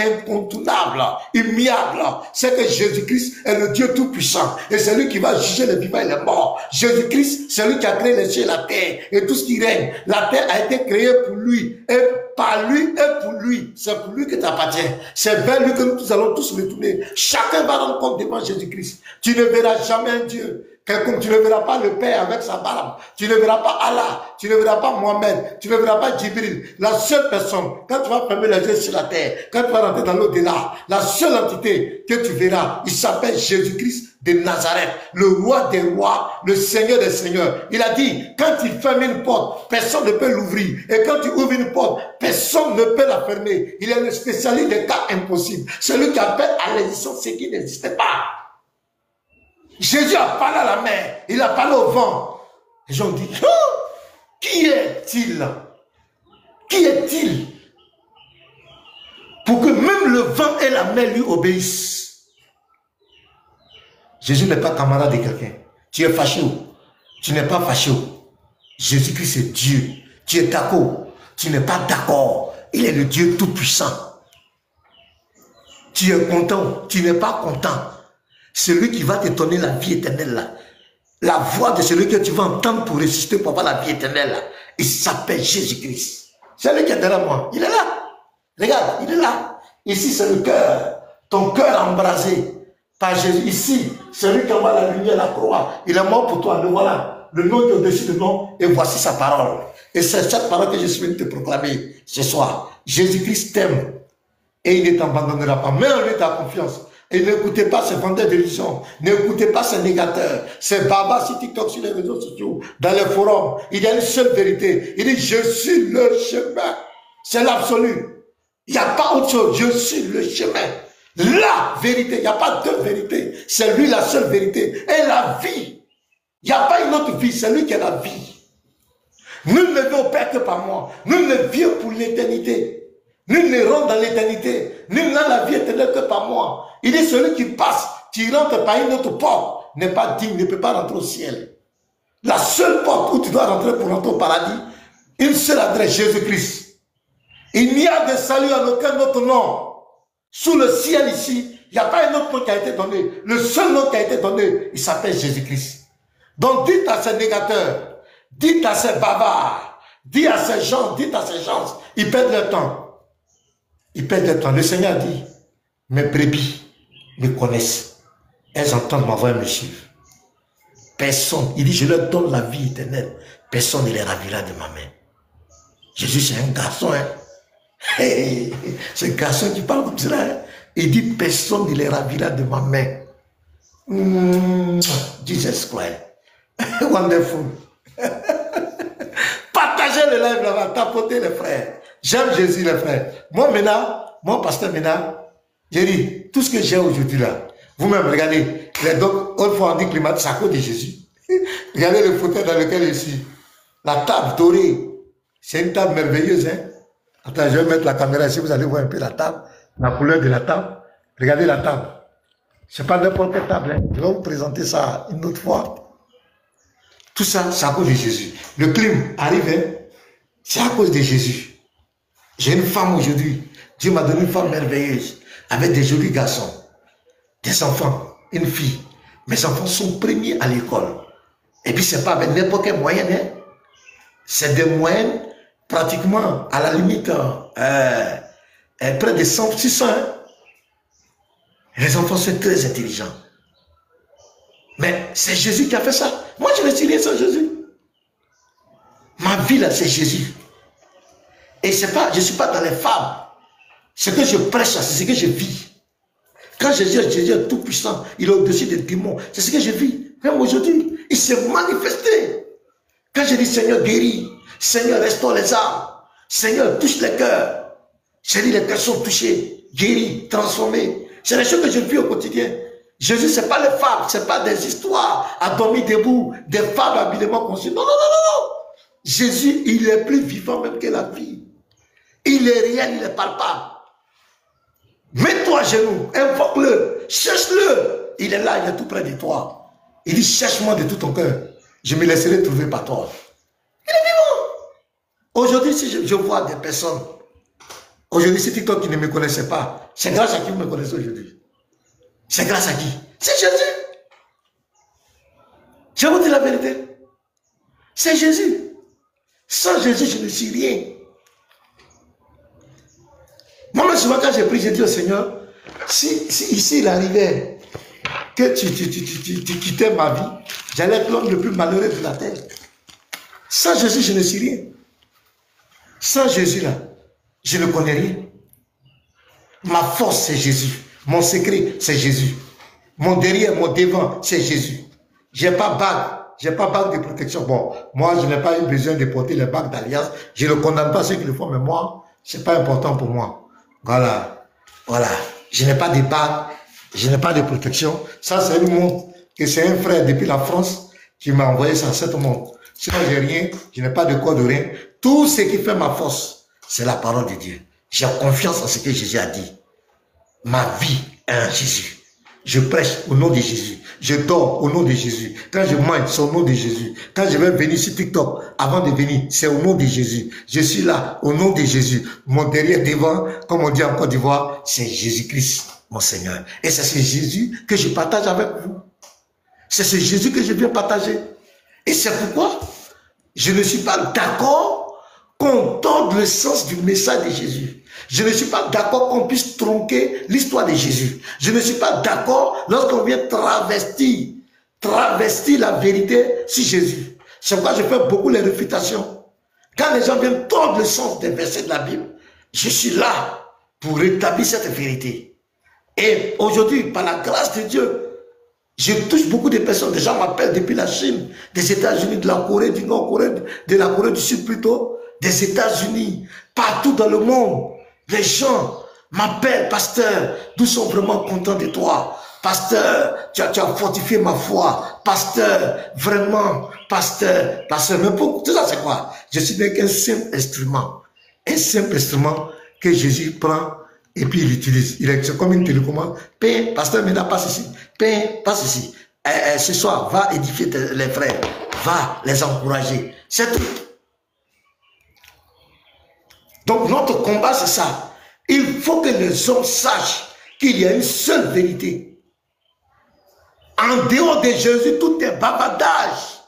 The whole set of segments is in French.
incontournable, immuable, c'est que Jésus-Christ est le Dieu tout-puissant. Et c'est lui qui va juger les vivants et les morts. Jésus-Christ, c'est lui qui a créé les cieux et la terre et tout ce qui règne. La terre a été créée pour lui et par lui et pour lui. C'est pour lui que tu appartiens. C'est vers lui que nous allons tous retourner. Chacun va rendre compte devant Jésus-Christ. Tu ne verras jamais un Dieu. Comme tu ne verras pas le Père avec sa barbe, tu ne verras pas Allah, tu ne verras pas Mohamed, tu ne verras pas Djibril. La seule personne, quand tu vas fermer les yeux sur la terre, quand tu vas rentrer dans l'au-delà, la seule entité que tu verras, il s'appelle Jésus-Christ de Nazareth, le roi des rois, le Seigneur des seigneurs. Il a dit, quand il ferme une porte, personne ne peut l'ouvrir. Et quand tu ouvres une porte, personne ne peut la fermer. Il est le spécialiste des cas impossibles. Celui qui appelle à l'existence ce qui n'existait pas. Jésus a parlé à la mer, il a parlé au vent. Les gens disent, oh, qui est-il? Qui est-il? Pour que même le vent et la mer lui obéissent. Jésus n'est pas camarade de quelqu'un. Tu es fâché ou? Tu n'es pas fâché ou? Jésus-Christ est Dieu. Tu es d'accord. Tu n'es pas d'accord. Il est le Dieu tout-puissant. Tu es content. Tu n'es pas content. Celui qui va te donner la vie éternelle là. La voix de celui que tu vas entendre pour résister pour avoir la vie éternelle là. Il s'appelle Jésus-Christ. C'est lui qui est derrière moi. Il est là. Regarde, il est là. Ici c'est le cœur. Ton cœur embrasé par Jésus. Ici, celui qui envoie la lumière, la croix. Il est mort pour toi. Le voilà. Le nom qui est au-dessus du nom. Et voici sa parole. Et c'est cette parole que je suis venu te proclamer ce soir. Jésus-Christ t'aime. Et il ne t'abandonnera pas. Mets en lui ta confiance. Et n'écoutez pas ces vendeurs d'illusions. N'écoutez pas ces négateurs. Ces barbares sur TikTok, sur les réseaux sociaux, dans les forums. Il y a une seule vérité. Il dit, je suis le chemin. C'est l'absolu. Il n'y a pas autre chose. Je suis le chemin. La vérité. Il n'y a pas deux vérités. C'est lui la seule vérité. Et la vie. Il n'y a pas une autre vie. C'est lui qui est la vie. Nul ne vient au Père que par moi. Nul ne vient pour l'éternité. Nul ne rentre dans l'éternité. Nul n'a la vie éternelle que par moi. Il dit, celui qui passe, qui rentre par une autre porte, n'est pas digne, ne peut pas rentrer au ciel. La seule porte où tu dois rentrer pour rentrer au paradis, une seule adresse, Jésus-Christ. Il n'y a de salut en aucun autre nom. Sous le ciel ici, il n'y a pas un autre nom qui a été donné. Le seul nom qui a été donné, il s'appelle Jésus-Christ. Donc dites à ces négateurs, dites à ces bavards, dites à ces gens, ils perdent leur temps. Ils perdent leur temps. Le Seigneur dit, mes brebis me connaissent. Elles entendent ma voix et me suivent. Personne, il dit, je leur donne la vie éternelle. Personne ne les ravira de ma main. Jésus, c'est un garçon, hein. Hey, c'est un garçon qui parle comme cela, hein. Il dit, personne ne les ravira de ma main. Jesus Christ. Wonderful. Partagez le live là-bas, tapotez les frères. J'aime Jésus, les frères. Moi, maintenant, mon pasteur, maintenant, j'ai dit, tout ce que j'ai aujourd'hui là, vous-même, regardez, donc, autrefois on dit climat, c'est à cause de Jésus. Regardez le fauteuil dans lequel je suis. La table dorée, c'est une table merveilleuse, hein. Attends, je vais mettre la caméra ici, vous allez voir un peu la table, la couleur de la table. Regardez la table. C'est pas n'importe quelle table, hein. Je vais vous présenter ça une autre fois. Tout ça, c'est à cause de Jésus. Le clim arrive, hein. C'est à cause de Jésus. J'ai une femme aujourd'hui. Dieu m'a donné une femme merveilleuse, avec des jolis garçons, des enfants, une fille. Mes enfants sont premiers à l'école. Et puis, c'est pas avec n'importe quelle moyenne, hein. C'est des moyennes pratiquement à la limite, près de 100, 600. Hein. Les enfants sont très intelligents. Mais c'est Jésus qui a fait ça. Moi, je ne suis rien sans Jésus. Ma vie, là, c'est Jésus. Et c'est pas, je ne suis pas dans les fables. Ce que je prêche, c'est ce que je vis. Quand Jésus est tout puissant, il est au-dessus des démons. C'est ce que je vis. Même aujourd'hui, il s'est manifesté. Quand je dis Seigneur guéris, Seigneur restaure les âmes, Seigneur touche les cœurs. J'ai dit les cœurs sont touchés, guéris, transformés. C'est les choses que je vis au quotidien. Jésus, ce n'est pas les fables, ce n'est pas des histoires à dormir debout, des fables habilement conçues. Non, non, non, non, non. Jésus, il est plus vivant même que la vie. Il est réel, il est palpable. Mets-toi à genoux, invoque-le, cherche-le. Il est là, il est tout près de toi. Il dit, cherche-moi de tout ton cœur. Je me laisserai trouver par toi. Il est vivant. Aujourd'hui, si je vois des personnes, Aujourd'hui, c'est TikTok qui ne me connaissait pas. C'est grâce à qui vous me connaissez aujourd'hui? C'est grâce à qui? C'est Jésus. Je vous dis la vérité. C'est Jésus. Sans Jésus, je ne suis rien. Moi, souvent, quand j'ai prié, j'ai dit au Seigneur, si ici il arrivait que tu quittais ma vie, j'allais être l'homme le plus malheureux de la terre. Sans Jésus, je ne suis rien. Sans Jésus, là, je ne connais rien. Ma force, c'est Jésus. Mon secret, c'est Jésus. Mon derrière, mon devant, c'est Jésus. Je n'ai pas bague. Je n'ai pas bague de protection. Bon, moi, je n'ai pas eu besoin de porter les bagues d'alliance. Je ne condamne pas ceux qui le font, mais moi, ce n'est pas important pour moi. Voilà. Voilà. Je n'ai pas de bague. Je n'ai pas de protection. Ça, c'est une montre que c'est un frère depuis la France qui m'a envoyé ça, cette montre. Sinon, j'ai rien. Je n'ai pas de quoi de rien. Tout ce qui fait ma force, c'est la parole de Dieu. J'ai confiance en ce que Jésus a dit. Ma vie est en Jésus. Je prêche au nom de Jésus. Je dors au nom de Jésus. Quand je mange, c'est au nom de Jésus. Quand je vais venir sur TikTok, avant de venir, c'est au nom de Jésus. Je suis là au nom de Jésus. Mon derrière devant, comme on dit en Côte d'Ivoire, c'est Jésus-Christ, mon Seigneur. Et c'est ce Jésus que je partage avec vous. C'est ce Jésus que je viens partager. Et c'est pourquoi je ne suis pas d'accord qu'on donne le sens du message de Jésus. Je ne suis pas d'accord qu'on puisse tronquer l'histoire de Jésus. Je ne suis pas d'accord lorsqu'on vient travestir la vérité sur Jésus. C'est pourquoi je fais beaucoup les réfutations. Quand les gens viennent tordre le sens des versets de la Bible, je suis là pour rétablir cette vérité. Et aujourd'hui, par la grâce de Dieu, je touche beaucoup de personnes. Des gens m'appellent depuis la Chine, des États-Unis, de la Corée du Nord, de la Corée du Sud plutôt, des États-Unis, partout dans le monde. Les gens m'appellent, pasteur, nous sommes vraiment contents de toi. Pasteur, tu as fortifié ma foi. Pasteur, vraiment, pasteur. Mais pour tout ça, c'est quoi? Je suis qu'un simple instrument. Un simple instrument que Jésus prend et puis il utilise. C'est comme une télécommande. Paix, pasteur, maintenant passe ici. Paix, passe ici. Ce soir, va édifier les frères. Va les encourager. C'est tout. Donc notre combat, c'est ça. Il faut que les hommes sachent qu'il y a une seule vérité. En dehors de Jésus, tout est bavardage.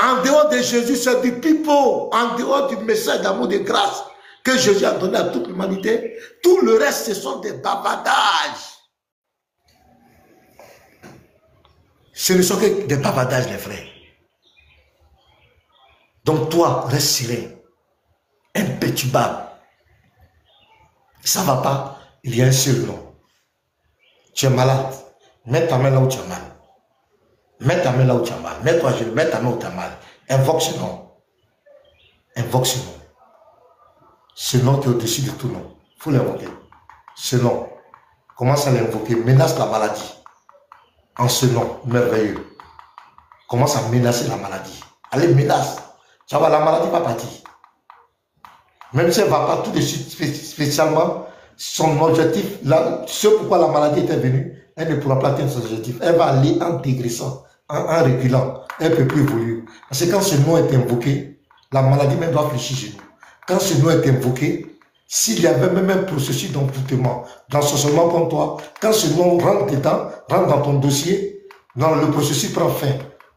En dehors de Jésus, c'est du pipeau. En dehors du message d'amour de grâce que Jésus a donné à toute l'humanité, tout le reste, ce sont des bavardages. Ce ne sont que des bavardages, les frères. Donc toi, reste serein. Imperturbable. Ça ne va pas, il y a un seul nom. Tu es malade, mets ta main là où tu as mal. Mets ta main là où tu as mal. Mets-toi à genoux, mets ta main où tu as mal. Invoque ce nom. Invoque ce nom. Ce nom qui est au-dessus de tout nom. Il faut l'invoquer. Ce nom. Commence à l'invoquer. Menace la maladie. En ce nom merveilleux. Commence à menacer la maladie. Allez, menace. Ça va, la maladie va partir. Même si elle ne va pas tout de suite, spécialement, son objectif, là, ce pourquoi la maladie était venue, elle ne pourra pas atteindre son objectif. Elle va aller en dégraissant, en reculant. Elle ne peut plus évoluer. Parce que quand ce nom est invoqué, la maladie même doit fléchir chez nous. Quand ce nom est invoqué, s'il y avait même un processus d'envoûtement, d'ensorcellement pour toi, quand ce nom rentre dedans, rentre dans ton dossier, le processus prend fin.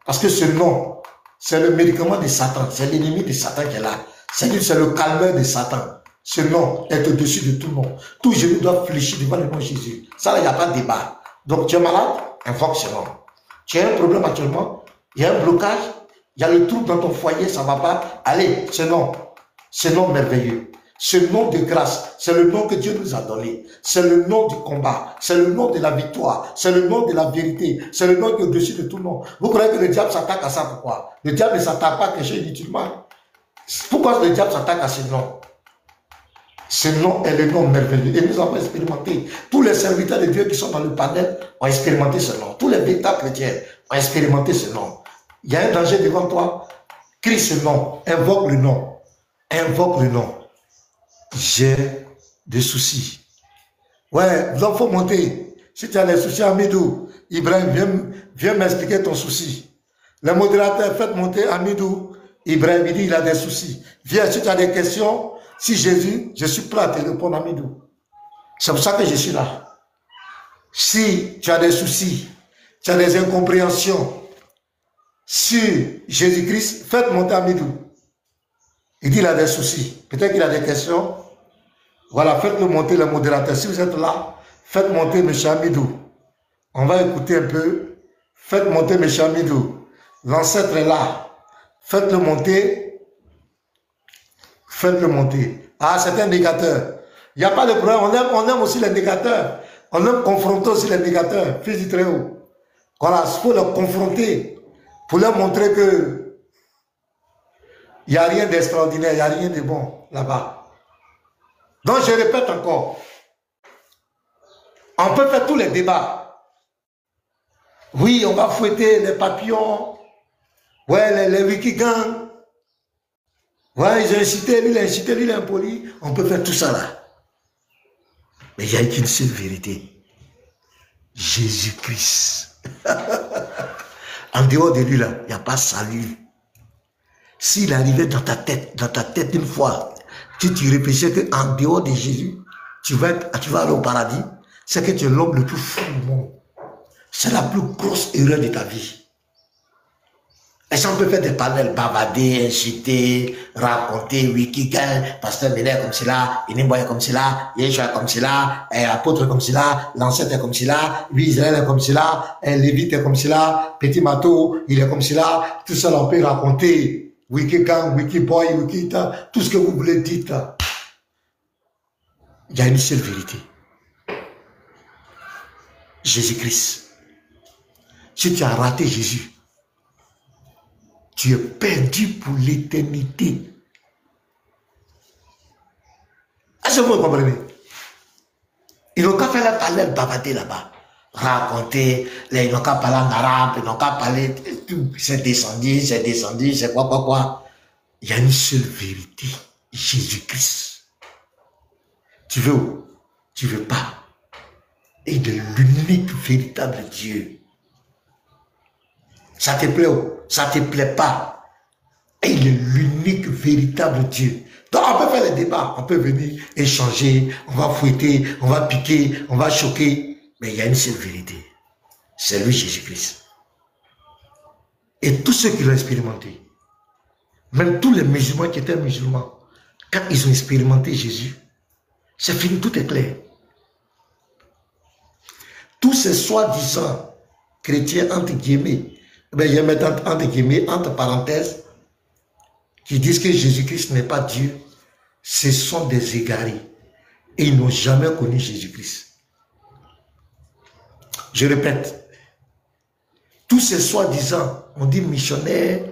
Parce que ce nom, c'est le médicament de Satan, c'est l'ennemi de Satan qui est là. C'est le calmeur de Satan. Ce nom est au-dessus de tout nom. Tout genou doit fléchir devant le nom de Jésus. Ça, il n'y a pas de débat. Donc, tu es malade, invoque ce nom. Tu as un problème actuellement, il y a un blocage, il y a le trouble dans ton foyer, ça ne va pas. Allez, ce nom merveilleux, ce nom de grâce, c'est le nom que Dieu nous a donné. C'est le nom du combat, c'est le nom de la victoire, c'est le nom de la vérité, c'est le nom qui est au-dessus de tout nom. Vous croyez que le diable s'attaque à ça, pourquoi? Le diable ne s'attaque pas à quelque chose inutilement. Pourquoi le diable s'attaque à ce nom? Ce nom est le nom merveilleux. Et nous avons expérimenté. Tous les serviteurs de Dieu qui sont dans le panel ont expérimenté ce nom. Tous les véritables chrétiens ont expérimenté ce nom. Il y a un danger devant toi. Crie ce nom. Invoque le nom. Invoque le nom. J'ai des soucis. Ouais, il faut monter. Si tu as des soucis, Amidou, Ibrahim, viens m'expliquer ton souci. Le modérateur, faites monter Amidou. Ibrahim, il dit il a des soucis. Viens, si tu as des questions, Si Jésus, je suis prêt à te répondre, Amidou. C'est pour ça que je suis là. Si tu as des soucis, tu as des incompréhensions sur Jésus-Christ, faites monter Amidou. Il dit qu'il a des soucis. Peut-être qu'il a des questions. Voilà, faites-le monter, le modérateur. Si vous êtes là, faites monter M. Amidou. On va écouter un peu. Faites monter M. Amidou. L'ancêtre est là. Faites-le monter. Faites-le monter. Ah, c'est un négateur. Il n'y a pas de problème. On aime aussi les négateurs. On aime confronter aussi les négateurs. Fils du Très-Haut. Voilà, il faut les confronter. Pour leur montrer que il n'y a rien d'extraordinaire, il n'y a rien de bon là-bas. Donc je répète encore. On peut faire tous les débats. Oui, on va fouetter les papillons. Ouais, les wikigangs. Ouais, ils ont incité, lui, il a incité, lui, il a impoli. On peut faire tout ça là. Mais il n'y a qu'une seule vérité. Jésus-Christ. En dehors de lui, là, il n'y a pas salut. S'il arrivait dans ta tête une fois, tu réfléchissais qu'en dehors de Jésus, tu vas aller au paradis, c'est que tu es l'homme le plus fou du monde. C'est la plus grosse erreur de ta vie. Et ça, on peut faire des panels, bavader, inciter, raconter, wikigan, pasteur Ménère comme cela, Inimboye comme cela, Yeshua comme cela, apôtre comme cela, l'ancêtre est comme cela, lui Israël est comme cela, Lévite est comme cela, Petit Mato, il est comme cela, tout ça, on peut raconter, wikigan, wikiboy, wikita, tout ce que vous voulez dire. Il y a une seule vérité. Jésus-Christ. Si tu as raté Jésus, tu es perdu pour l'éternité. Est-ce que vous comprenez? Ils n'ont qu'à faire la parler, bavader là-bas. Raconter, ils n'ont qu'à parler en arabe, ils n'ont qu'à parler, c'est descendu, c'est quoi. Il y a une seule vérité, Jésus-Christ. Tu veux ou tu veux pas? Et de l'unique véritable Dieu. Ça te plaît ou ça te plaît pas? Et il est l'unique véritable Dieu. Donc on peut faire les débats, on peut venir échanger, on va fouetter, on va piquer, on va choquer. Mais il y a une seule vérité. C'est lui Jésus-Christ. Et tous ceux qui l'ont expérimenté, même tous les musulmans qui étaient musulmans, quand ils ont expérimenté Jésus, c'est fini, tout est clair. Tous ces soi-disant chrétiens, entre guillemets, je vais mettre entre guillemets, entre parenthèses, qui disent que Jésus-Christ n'est pas Dieu, ce sont des égarés. Et ils n'ont jamais connu Jésus-Christ. Je répète, tous ces soi-disant, on dit missionnaires,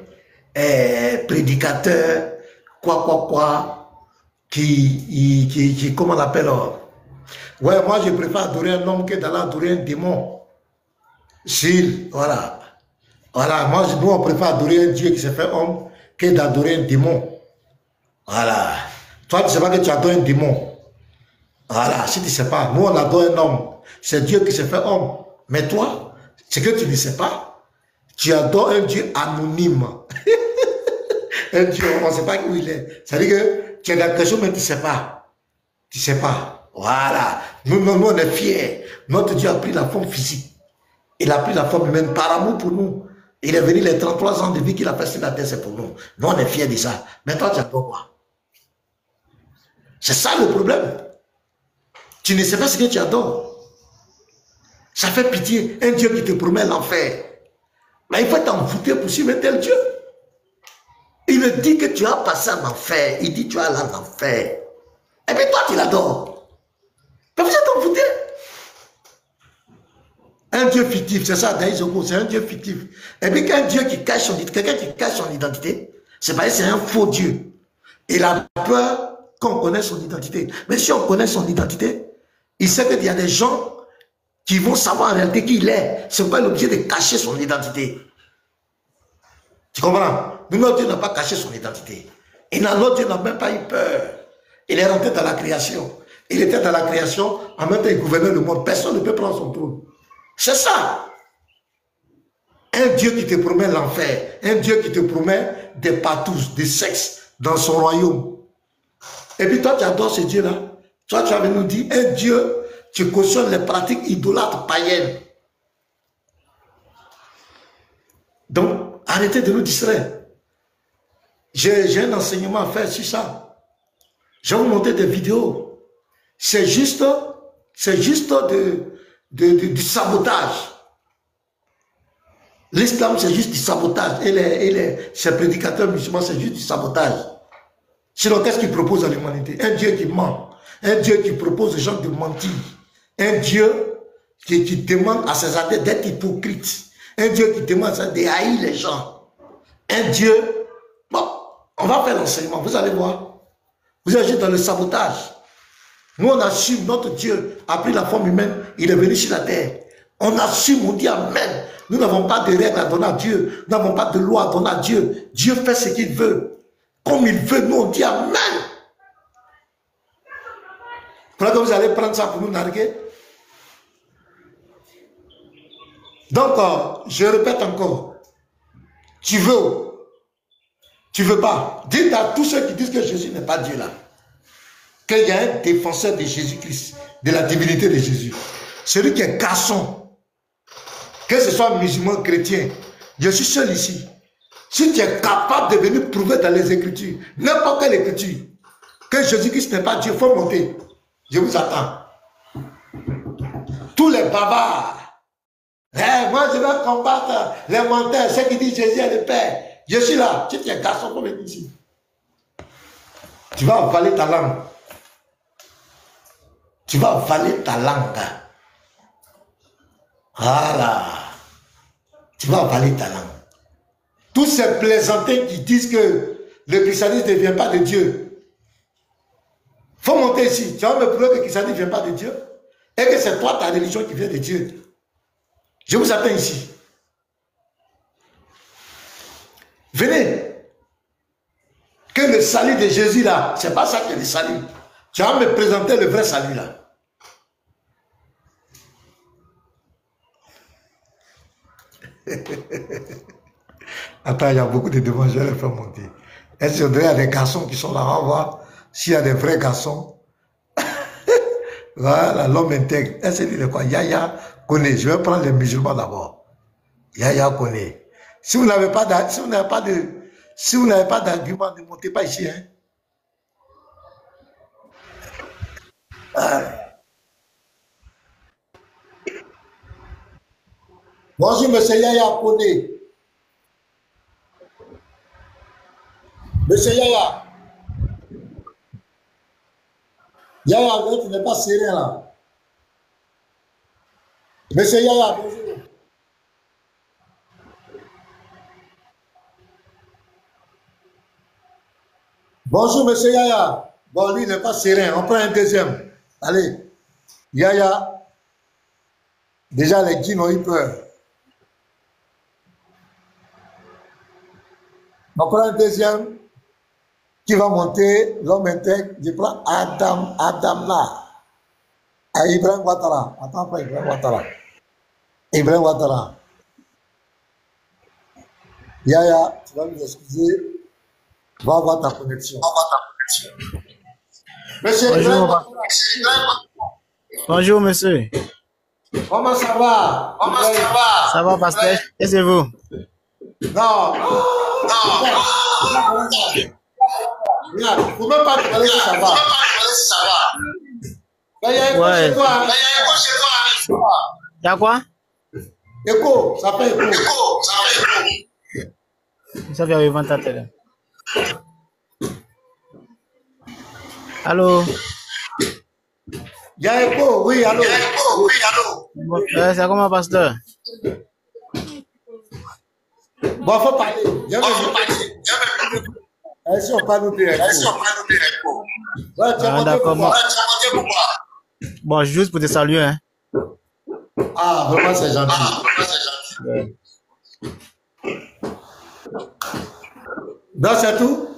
prédicateurs, qui comment on appelle? Ouais, moi je préfère adorer un homme que d'aller adorer un démon. S'il, voilà. Voilà, nous on préfère adorer un Dieu qui s'est fait homme que d'adorer un démon. Voilà. Toi, tu ne sais pas que tu adores un démon. Voilà, si tu ne sais pas, nous on adore un homme. C'est Dieu qui s'est fait homme. Mais toi, c'est que tu ne sais pas. Tu adores un Dieu anonyme. Un Dieu, on ne sait pas où il est. C'est-à-dire que tu as l'impression, mais tu ne sais pas. Tu ne sais pas. Voilà. Nous, on est fiers. Notre Dieu a pris la forme physique. Il a pris la forme humaine par amour pour nous. Il est venu les 33 ans de vie qu'il a fait sur la terre, c'est pour nous. Nous, on est fiers de ça. Mais toi, tu adores quoi? C'est ça le problème. Tu ne sais pas ce que tu adores. Ça fait pitié. Un Dieu qui te promet l'enfer. Mais il faut t'en foutre pour suivre un tel Dieu. Il me dit que tu as passé en enfer. Il dit que tu as l'enfer. Et puis toi, tu l'adores. Mais vous êtes en foutu. Un Dieu fictif, c'est ça, Daïzoko, c'est un Dieu fictif. Et puis qu'un Dieu qui cache son identité, quelqu'un qui cache son identité, c'est parce que c'est un faux Dieu. Il a peur qu'on connaisse son identité. Mais si on connaît son identité, il sait qu'il y a des gens qui vont savoir en réalité qui il est. C'est pas l'objet de cacher son identité. Tu comprends? Mais notre Dieu n'a pas caché son identité. Et notre Dieu n'a même pas eu peur. Il est rentré dans la création. Il était dans la création, en même temps il gouvernait le monde. Personne ne peut prendre son trône. C'est ça. Un Dieu qui te promet l'enfer. Un Dieu qui te promet des patous, des sexes dans son royaume. Et puis toi, tu adores ce Dieu-là. Toi, tu avais nous dit, un Dieu, tu cautionnes les pratiques idolâtres païennes. Donc, arrêtez de nous distraire. J'ai un enseignement à faire sur ça. Je vais vous montrer des vidéos. C'est juste du sabotage. L'islam, c'est juste du sabotage. Et ces prédicateurs musulmans, c'est juste du sabotage. Sinon, qu'est-ce qu'il propose à l'humanité? Un Dieu qui ment. Un Dieu qui propose aux gens de mentir. Un Dieu qui demande à ses adeptes d'être hypocrites. Un Dieu qui demande de haïr les gens. Un Dieu... Bon, on va faire l'enseignement, vous allez voir. Vous êtes juste dans le sabotage. Nous, on assume, notre Dieu a pris la forme humaine, il est venu sur la terre. On assume, on dit Amen. Nous n'avons pas de règles à donner à Dieu. Nous n'avons pas de loi à donner à Dieu. Dieu fait ce qu'il veut. Comme il veut, nous, on dit Amen. Voilà que vous allez prendre ça pour nous narguer. Donc, je répète encore. Tu veux pas. Dites à tous ceux qui disent que Jésus n'est pas Dieu là, qu'il y a un défenseur de Jésus-Christ, de la divinité de Jésus. Celui qui est garçon, que ce soit musulman, chrétien, je suis seul ici. Si tu es capable de venir prouver dans les Écritures, n'importe quelle Écriture, que Jésus-Christ n'est pas Dieu, il faut monter. Je vous attends. Tous les bavards. Moi, je vais combattre les menteurs, ceux qui disent Jésus est le Père. Je suis là. Si tu es garçon, faut venir ici. Tu vas avaler ta langue. Tu vas avaler ta langue. Voilà. Tu vas avaler ta langue. Tous ces plaisantins qui disent que le christianisme ne vient pas de Dieu. Il faut monter ici. Tu vas me prouver que le christianisme ne vient pas de Dieu. Et que c'est toi, ta religion, qui vient de Dieu. Je vous attends ici. Venez. Que le salut de Jésus là, c'est pas ça qui est le salut. Tu vas me présenter le vrai salut là. Attends, il y a beaucoup de demandes, je vais les faire monter. Est-ce qu'il y a des garçons qui sont là? On va voir s'il y a des vrais garçons. Voilà, l'homme intègre. Est-ce qu'il est quoi? Yaya connaît. Je vais prendre les musulmans d'abord. Yaya connaît. Si vous n'avez pas d'argument, ne montez pas ici. Hein. Bonjour, monsieur Yaya connaît. Monsieur Yaya. Yaya, tu n'es pas sérieux là. Monsieur Yaya, bonjour. Bonjour, monsieur Yaya. Bon, lui, il n'est pas serein. On prend un deuxième. Allez. Yaya. Déjà, les djinns ont eu peur. On prend un deuxième qui va monter. L'homme intègre. Je prends Adam là. À Ibrahim Ouattara. Attends pas Ibrahim Ouattara. Ibrahim Ouattara. Yaya, tu vas nous excuser. Va avoir ta connexion. Monsieur Bonjour. Bonjour, monsieur. Comment ça va? Ça va, pasteur? Et c'est vous? Non. Regarde, il ne faut même pas te parler si ça va. Il y a écho chez toi. Il y a quoi? Écho, ça fait écho. Ça vient de vendre ta télé. Allô? Il y a écho, oui, allô. Bon, c'est comment, pasteur? Bon, faut parler. Si on parle, nous direct. Ouais, Ah, d'accord. Bon, juste pour te saluer, hein. Ah, vraiment, c'est gentil. Ouais. Donc, c'est tout?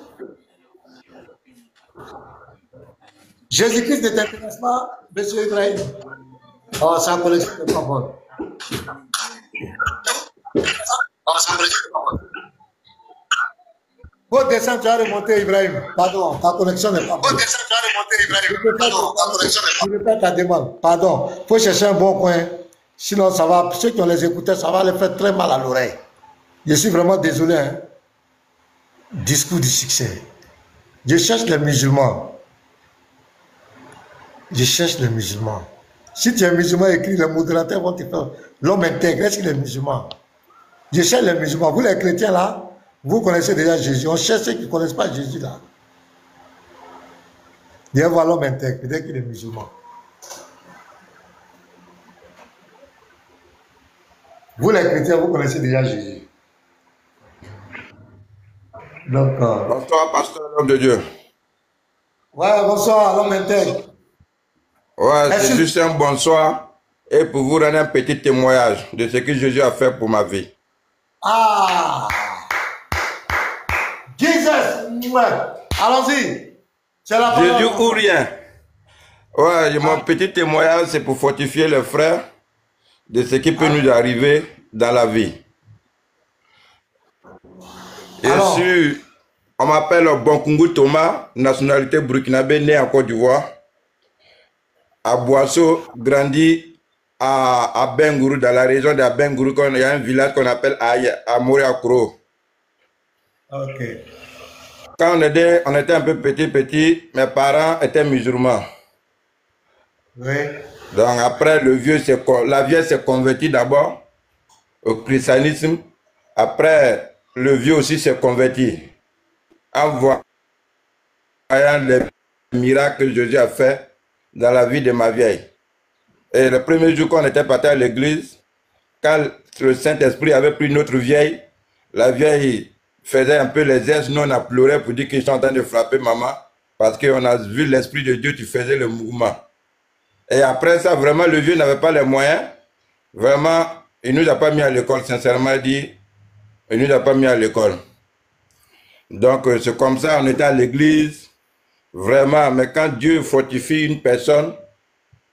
Jésus-Christ ne t'intéresse pas, monsieur Ibrahim? Oh, sa connexion n'est pas bonne. Faut descendre, tu as remonté Ibrahim. Pardon, ta connexion n'est pas bonne. Faut descendre, tu as remonté Ibrahim. Pardon, ta connexion n'est pas bonne. Je répète ta demande. Pardon, faut chercher un bon coin. Sinon, ça va, ceux qui ont les écouteurs, ça va les faire très mal à l'oreille. Je suis vraiment désolé. Hein. Discours du succès. Je cherche les musulmans. Je cherche les musulmans. Si tu es musulman, écris, les modérateurs vont te faire. L'homme intègre, est-ce qu'il est musulman? Je cherche les musulmans. Vous les chrétiens là, vous connaissez déjà Jésus. On cherche ceux qui ne connaissent pas Jésus là. Viens voir l'homme intègre, peut-être qu'il est musulman. Vous les chrétiens, vous connaissez déjà Jésus. Donc, bonsoir, pasteur, l'homme de Dieu. Ouais, bonsoir, l'homme intègre. Ouais, c'est juste un bonsoir et pour vous rendre un petit témoignage de ce que Jésus a fait pour ma vie. Ah! Jesus! Allons-y. Jésus ou rien. Ouais, mon petit témoignage, c'est pour fortifier les frères de ce qui peut nous arriver dans la vie. Je suis, on m'appelle Bonkungu Thomas, nationalité burkinabé, né en Côte d'Ivoire. À Boisseau, grandi à Bengourou, dans la région de Bengourou, il y a un village qu'on appelle Amoriakro. Ok. Quand on était un peu petit, mes parents étaient musulmans. Oui. Donc après, la vieille s'est convertie d'abord au christianisme. Après, le vieux aussi s'est converti. En voyant les miracles que Jésus a fait dans la vie de ma vieille. Et le premier jour qu'on était parti à l'église, quand le Saint-Esprit avait pris notre vieille, la vieille faisait un peu les gestes, nous on a pleuré pour dire qu'ils sont en train de frapper maman, parce qu'on a vu l'Esprit de Dieu, tu faisais le mouvement. Et après ça, vraiment, le vieux n'avait pas les moyens. Vraiment, il ne nous a pas mis à l'école, sincèrement dit, il ne nous a pas mis à l'école. Donc, c'est comme ça, on était à l'église. Vraiment, mais quand Dieu fortifie une personne,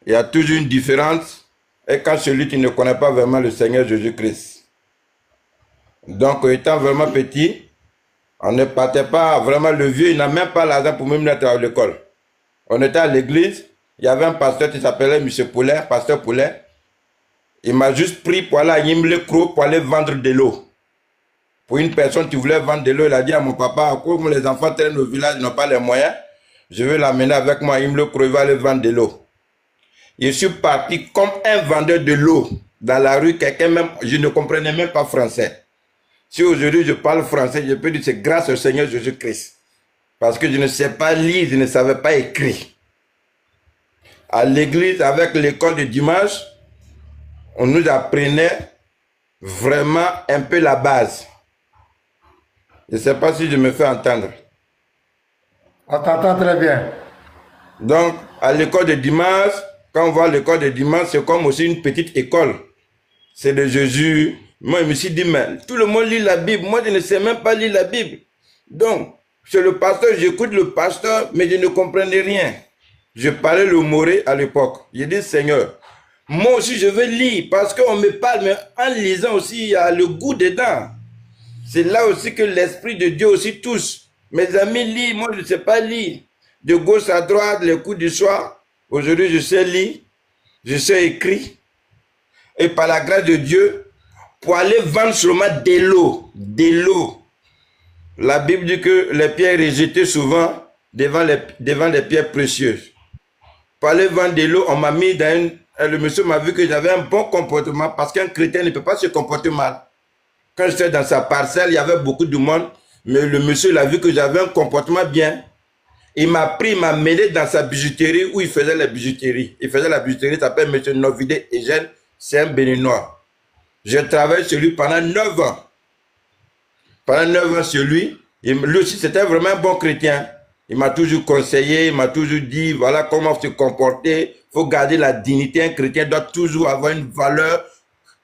il y a toujours une différence. Et quand celui qui ne connaît pas vraiment le Seigneur Jésus-Christ. Donc, étant vraiment petit, on ne partait pas vraiment. Le vieux, il n'a même pas l'argent pour me mettre à l'école. On était à l'église. Il y avait un pasteur qui s'appelait M. Poulet, pasteur Poulet. Il m'a juste pris pour aller à Yimble-Cro pour aller vendre de l'eau. Pour une personne qui voulait vendre de l'eau, il a dit à mon papa, comme les enfants traînent au village, ils n'ont pas les moyens, je vais l'amener avec moi à Yimble-Cro, il va aller vendre de l'eau. Je suis parti comme un vendeur de l'eau dans la rue, quelqu'un même, je ne comprenais même pas français. Si aujourd'hui je parle français, je peux dire c'est grâce au Seigneur Jésus-Christ. Parce que je ne sais pas lire, je ne savais pas écrire. À l'église, avec l'école de dimanche, on nous apprenait vraiment un peu la base. Je ne sais pas si je me fais entendre. On t'entend très bien. Donc, à l'école de dimanche, quand on voit l'école de dimanche, c'est comme aussi une petite école. C'est de Jésus. Moi, je me suis dit, mais tout le monde lit la Bible. Moi, je ne sais même pas lire la Bible. Donc, c'est le pasteur, j'écoute le pasteur, mais je ne comprenais rien. Je parlais le moré à l'époque. J'ai dit, Seigneur, moi aussi, je veux lire parce qu'on me parle, mais en lisant aussi, il y a le goût dedans. C'est là aussi que l'Esprit de Dieu aussi touche. Mes amis lisent, moi, je ne sais pas lire. De gauche à droite, les coups du soir. Aujourd'hui, je sais lire, je sais écrire. Et par la grâce de Dieu, pour aller vendre seulement de l'eau. De l'eau. La Bible dit que les pierres rejetées souvent devant les pierres précieuses. Pour aller vendre de l'eau, on m'a mis dans une... Le monsieur m'a vu que j'avais un bon comportement parce qu'un chrétien ne peut pas se comporter mal. Quand j'étais dans sa parcelle, il y avait beaucoup de monde, mais le monsieur il a vu que j'avais un comportement bien. Il m'a pris, il m'a mêlé dans sa bijouterie où il faisait la bijouterie. Il faisait la bijouterie, il s'appelle M. Novide Eugène, c'est un béninois. J'ai travaillé sur lui pendant 9 ans. Pendant 9 ans sur lui, lui aussi c'était vraiment un bon chrétien. Il m'a toujours conseillé, il m'a toujours dit, voilà comment se comporter. Il faut garder la dignité. Un chrétien doit toujours avoir une valeur.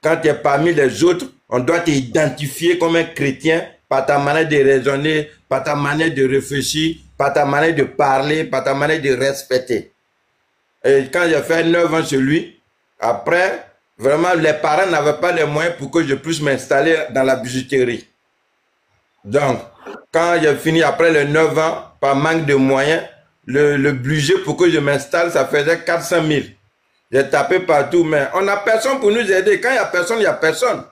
Quand tu es parmi les autres, on doit t'identifier comme un chrétien par ta manière de raisonner, par ta manière de réfléchir, par ta manière de parler, par ta manière de respecter. Et quand j'ai fait 9 ans sur lui, après, vraiment, les parents n'avaient pas les moyens pour que je puisse m'installer dans la bijouterie. Donc, quand j'ai fini après les 9 ans, par manque de moyens, le budget pour que je m'installe, ça faisait 400 000. J'ai tapé partout, mais on n'a personne pour nous aider. Quand il n'y a personne, il n'y a personne.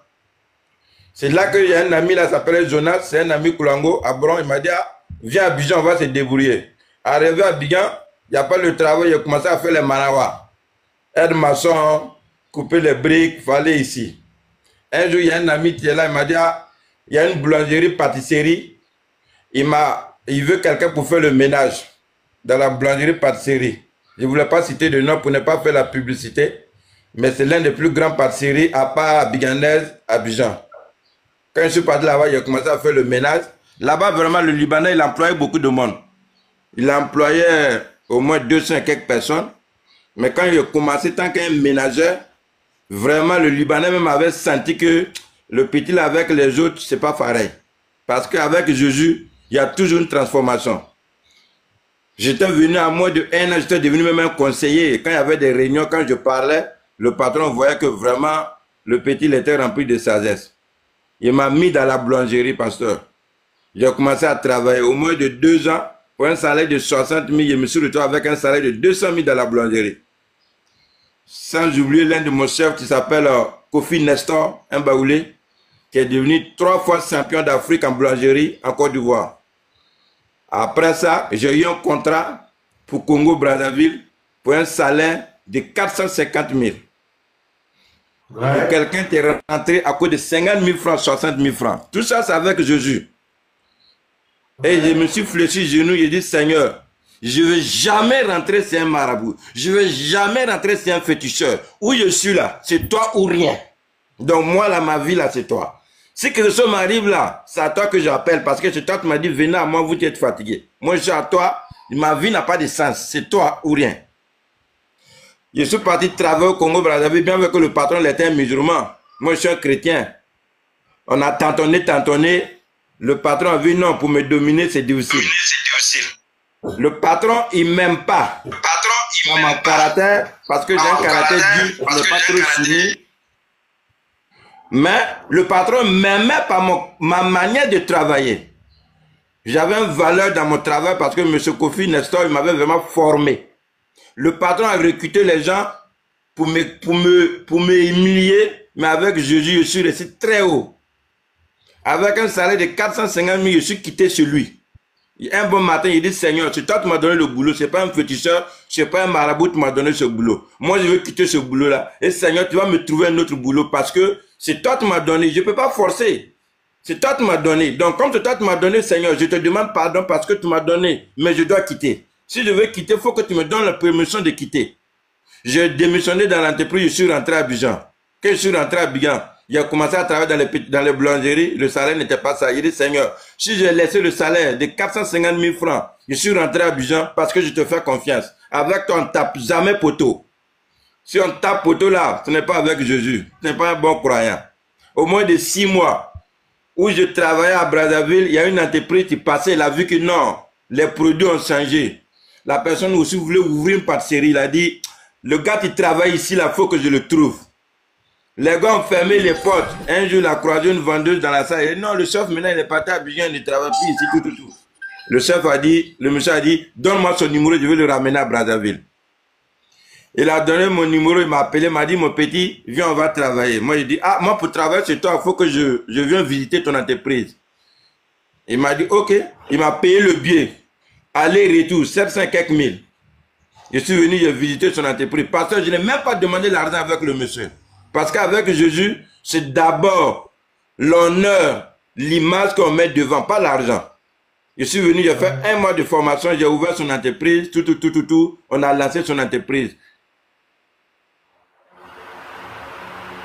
C'est là que j'ai un ami, là, s'appelle Jonas, c'est un ami Koulango, à Bron, il m'a dit, ah, viens à Abidjan, on va se débrouiller. Arrivé à Abidjan, il n'y a pas le travail, j'ai commencé à faire les manawa. Aide maçon, couper les briques, il fallait ici. Un jour, il y a un ami qui est là, il m'a dit, ah, il y a une boulangerie-pâtisserie, il veut quelqu'un pour faire le ménage dans la boulangerie-pâtisserie. Je ne voulais pas citer de nom pour ne pas faire la publicité, mais c'est l'un des plus grands pâtisseries à part Abidjanaise, Abidjan. Quand je suis parti là-bas, j'ai commencé à faire le ménage. Là-bas, vraiment, le Libanais, il employait beaucoup de monde. Il employait au moins 200 et quelques personnes. Mais quand j'ai commencé, tant qu'un ménageur, vraiment, le Libanais même avait senti que le petit là avec les autres, c'est pas pareil. Parce qu'avec Jésus, il y a toujours une transformation. J'étais venu à moins de 1 an, j'étais devenu même un conseiller. Quand il y avait des réunions, quand je parlais, le patron voyait que vraiment, le petit il était rempli de sagesse. Il m'a mis dans la boulangerie, pasteur. J'ai commencé à travailler au moins de 2 ans pour un salaire de 60 000. Je me suis retrouvé avec un salaire de 200 000 dans la boulangerie. Sans oublier l'un de mes chefs qui s'appelle Kofi Nestor, un baoulé, qui est devenu 3 fois champion d'Afrique en boulangerie en Côte d'Ivoire. Après ça, j'ai eu un contrat pour Congo-Brazzaville pour un salaire de 450 000. Ouais. Quelqu'un qui est rentré à cause de 50 000 francs, 60 000 francs. Tout ça, c'est avec Jésus. Et je me suis fléchi genou, j'ai dit, Seigneur, je ne vais jamais rentrer sur un marabout. Je ne vais jamais rentrer sur un féticheur. Où je suis là, c'est toi ou rien. Donc moi, là, ma vie, là, c'est toi. Si quelque chose m'arrive là, c'est à toi que j'appelle. Parce que c'est toi qui m'as dit, venez à moi, vous êtes fatigué. Moi, je suis à toi. Ma vie n'a pas de sens. C'est toi ou rien. Je suis parti travailler au Congo-Brazzaville, bien que le patron était un musulman. Moi, je suis un chrétien. On a tantonné. Le patron a vu, non, pour me dominer, c'est difficile. Le patron, il ne m'aime pas. Le patron, il m'aime pas. Caractère, parce que j'ai un caractère dur, on n'est pas trop soumis. Mais le patron m'aimait par ma manière de travailler. J'avais une valeur dans mon travail parce que M. Kofi Nestor, il m'avait vraiment formé. Le patron a recruté les gens pour me humilier, mais avec Jésus, je suis resté très haut. Avec un salaire de 450 000, je suis quitté chez lui. Un bon matin, il dit, Seigneur, c'est toi qui m'as donné le boulot, c'est pas un féticheur, c'est pas un marabout qui m'a donné ce boulot. Moi, je veux quitter ce boulot-là. Et Seigneur, tu vas me trouver un autre boulot parce que c'est toi qui m'as donné. Je ne peux pas forcer. C'est toi qui m'as donné. Donc, comme c'est toi qui m'as donné, Seigneur, je te demande pardon parce que tu m'as donné, mais je dois quitter. Si je veux quitter, il faut que tu me donnes la permission de quitter. J'ai démissionné dans l'entreprise, je suis rentré à Abidjan. Quand je suis rentré à Abidjan, j'ai commencé à travailler dans les boulangeries, le salaire n'était pas ça. Il dit, Seigneur, si j'ai laissé le salaire de 450 000 francs, je suis rentré à Abidjan parce que je te fais confiance. Avec toi, on ne tape jamais poteau. Si on tape poteau là, ce n'est pas avec Jésus. Ce n'est pas un bon croyant. Au moins de 6 mois, où je travaillais à Brazzaville, il y a une entreprise qui passait, elle a vu que non, les produits ont changé. La personne aussi voulait ouvrir une pâtisserie, il a dit, le gars qui travaille ici, il faut que je le trouve. Les gars ont fermé les portes. Un jour, il a croisé une vendeuse dans la salle. Il a dit, non, le chef, maintenant, il est parti à Abidjan, il ne travaille plus ici, tout. Le chef a dit, le monsieur a dit, donne-moi son numéro, je vais le ramener à Brazzaville. Il a donné mon numéro, il m'a appelé, il m'a dit, mon petit, viens, on va travailler. Moi, j'ai dit, ah, moi, pour travailler chez toi, il faut que je vienne visiter ton entreprise. Il m'a dit, ok. Il m'a payé le billet. Aller-retour, 700 quelques mille. Je suis venu, j'ai visité son entreprise. Parce que je n'ai même pas demandé l'argent avec le monsieur. Parce qu'avec Jésus, c'est d'abord l'honneur, l'image qu'on met devant, pas l'argent. Je suis venu, j'ai fait 1 mois de formation, j'ai ouvert son entreprise, tout. On a lancé son entreprise.